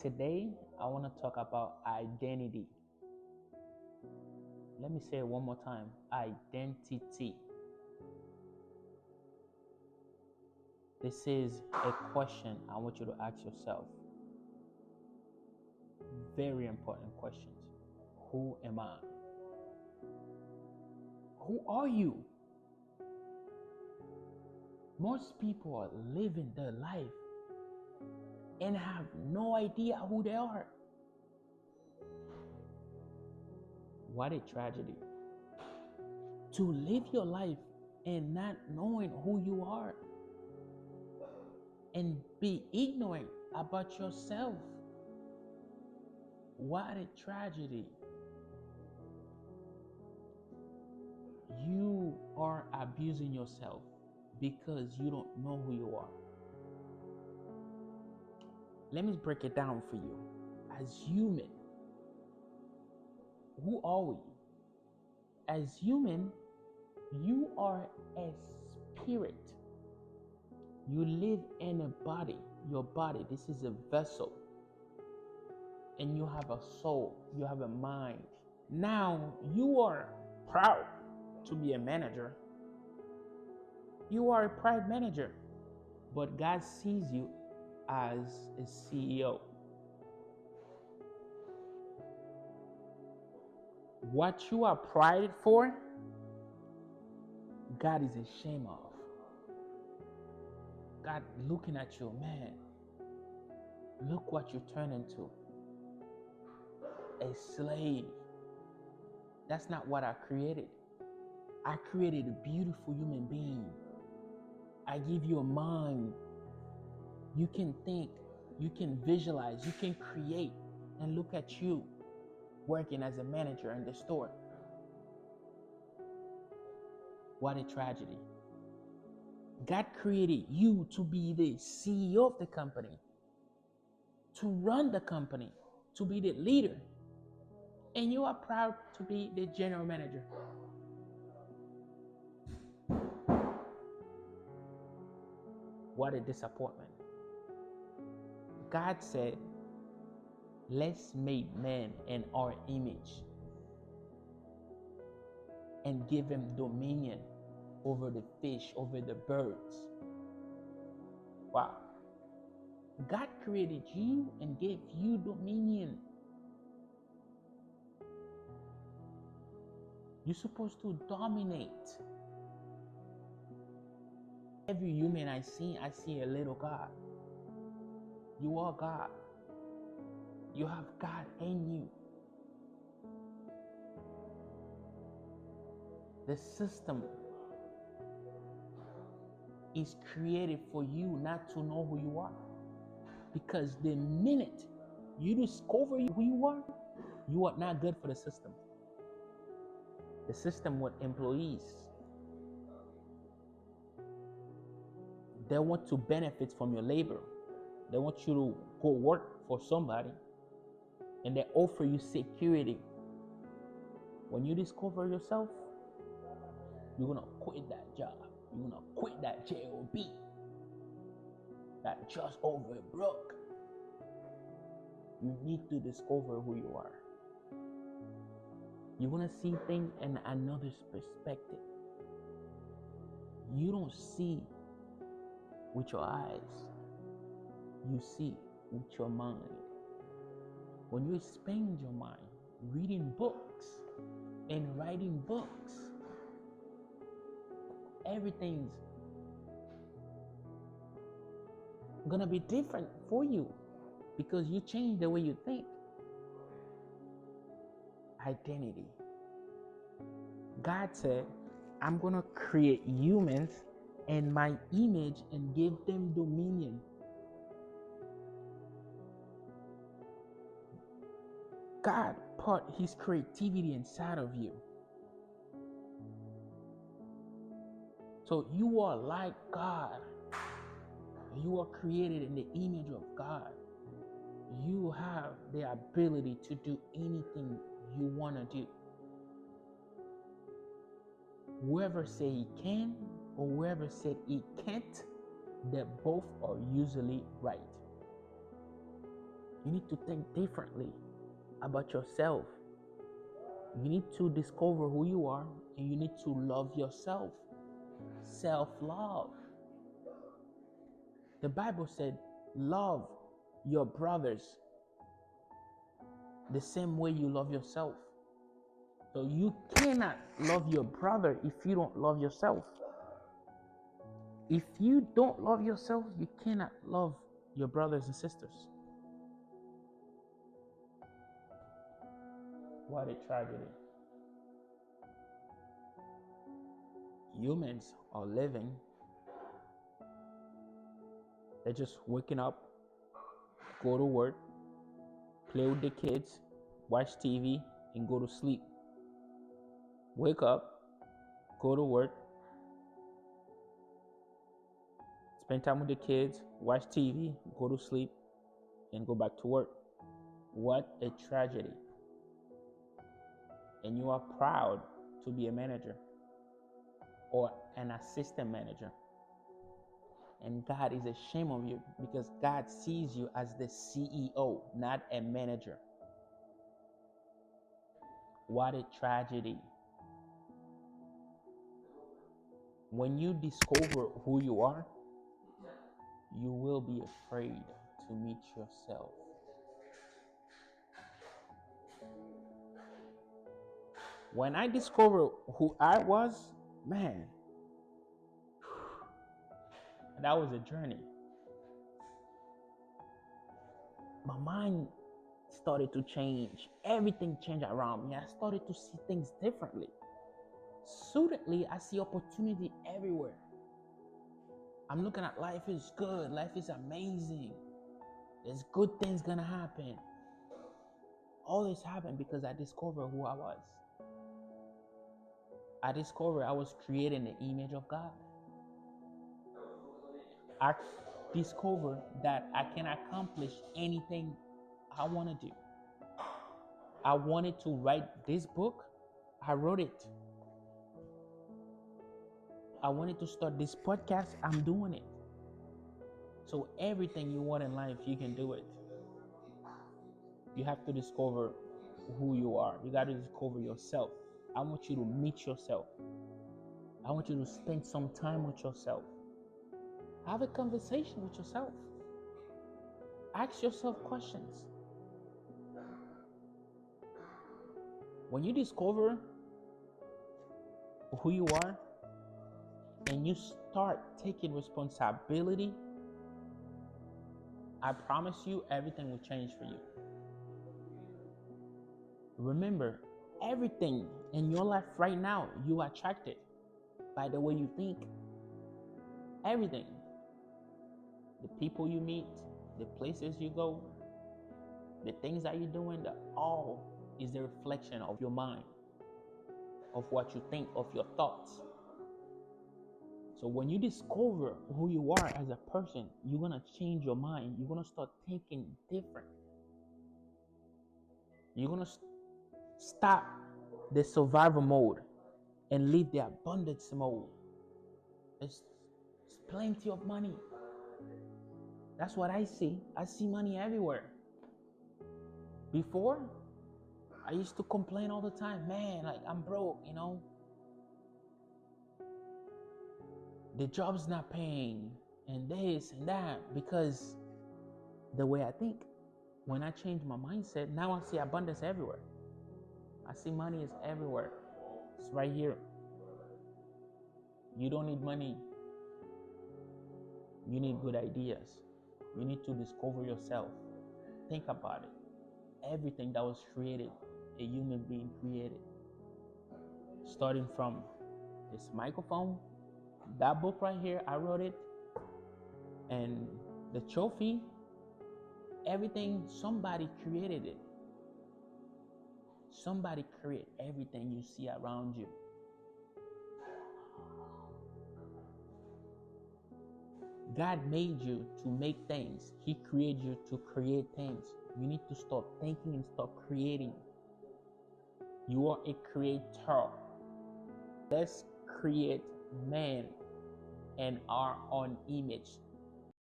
Today, I want to talk about identity. Let me say it one more time: identity. This is a question I want you to ask yourself. Very important questions. Who am I? Who are you? Most people are living their life and have no idea who they are. What a tragedy. To live your life and not knowing who you are and be ignorant about yourself. What a tragedy. You are abusing yourself because you don't know who you are. Let me break it down for you. As human, who are we? As human, you are a spirit. You live in a body. Your body, this is a vessel. And you have a soul. You have a mind. Now, you are proud to be a manager. You are a proud manager. But God sees you as a CEO. What you are prided for, God is ashamed of. God looking at you, man, look what you turn into. A slave. That's not what I created. I created a beautiful human being. I give you a mind. You can think, you can visualize, you can create, and look at you working as a manager in the store. What a tragedy. God created you to be the CEO of the company, to run the company, to be the leader. And you are proud to be the general manager. What a disappointment. God said, let's make man in our image and give him dominion over the fish, over the birds. Wow. God created you and gave you dominion. You're supposed to dominate. Every human I see a little God. You are God. You have God in you. The system is created for you not to know who you are. Because the minute you discover who you are not good for the system. The system with employees, they want to benefit from your labor. They want you to go work for somebody and they offer you security. When you discover yourself, you're gonna quit that job. You're gonna quit that job that just over broke. You need to discover who you are. You're gonna see things in another perspective. You don't see with your eyes. You see with your mind. When you expand your mind, reading books and writing books, everything's gonna be different for you because you change the way you think. Identity. God said, I'm gonna create humans in my image and give them dominion. God put his creativity inside of you. So you are like God. You are created in the image of God. You have the ability to do anything you want to do. Whoever said he can or whoever said he can't, they both are usually right. You need to think differently about yourself. You need to discover who you are, and you need to love yourself. Self-love. The Bible said, love your brothers the same way you love yourself. So you cannot love your brother if you don't love yourself. If you don't love yourself, you cannot love your brothers and sisters. What a tragedy. Humans are living, they're just waking up, go to work, play with the kids, watch TV, and go to sleep. Wake up, go to work, spend time with the kids, watch TV, go to sleep, and go back to work. What a tragedy. And you are proud to be a manager or an assistant manager. And God is ashamed of you because God sees you as the CEO, not a manager. What a tragedy. When you discover who you are, you will be afraid to meet yourself. When I discovered who I was, man, that was a journey. My mind started to change. Everything changed around me. I started to see things differently. Suddenly, I see opportunity everywhere. I'm looking at life is good. Life is amazing. There's good things gonna happen. All this happened because I discovered who I was. I discovered I was created in the image of God. I discovered that I can accomplish anything I want to do. I wanted to write this book. I wrote it. I wanted to start this podcast. I'm doing it. So everything you want in life, you can do it. You have to discover who you are. You got to discover yourself. I want you to meet yourself. I want you to spend some time with yourself. Have a conversation with yourself. Ask yourself questions. When you discover who you are and you start taking responsibility, I promise you everything will change for you. Remember, everything in your life right now, you are attracted by the way you think. Everything. The people you meet, the places you go, the things that you're doing, that all is the reflection of your mind, of what you think, of your thoughts. So when you discover who you are as a person, you're going to change your mind. You're going to start thinking different. You're going to stop the survival mode and leave the abundance mode. There's plenty of money. That's what I see. I see money everywhere. Before, I used to complain all the time. Man, like I'm broke, The job's not paying and this and that, because the way I think. When I changed my mindset, now I see abundance everywhere. I see money is everywhere. It's right here. You don't need money. You need good ideas. You need to discover yourself. Think about it. Everything that was created, a human being created. Starting from this microphone, that book right here, I wrote it, and the trophy, everything, somebody created it. Somebody created everything you see around you. God made you to make things. He created you to create things. You need to stop thinking and start creating. You are a creator. Let's create man in our own image.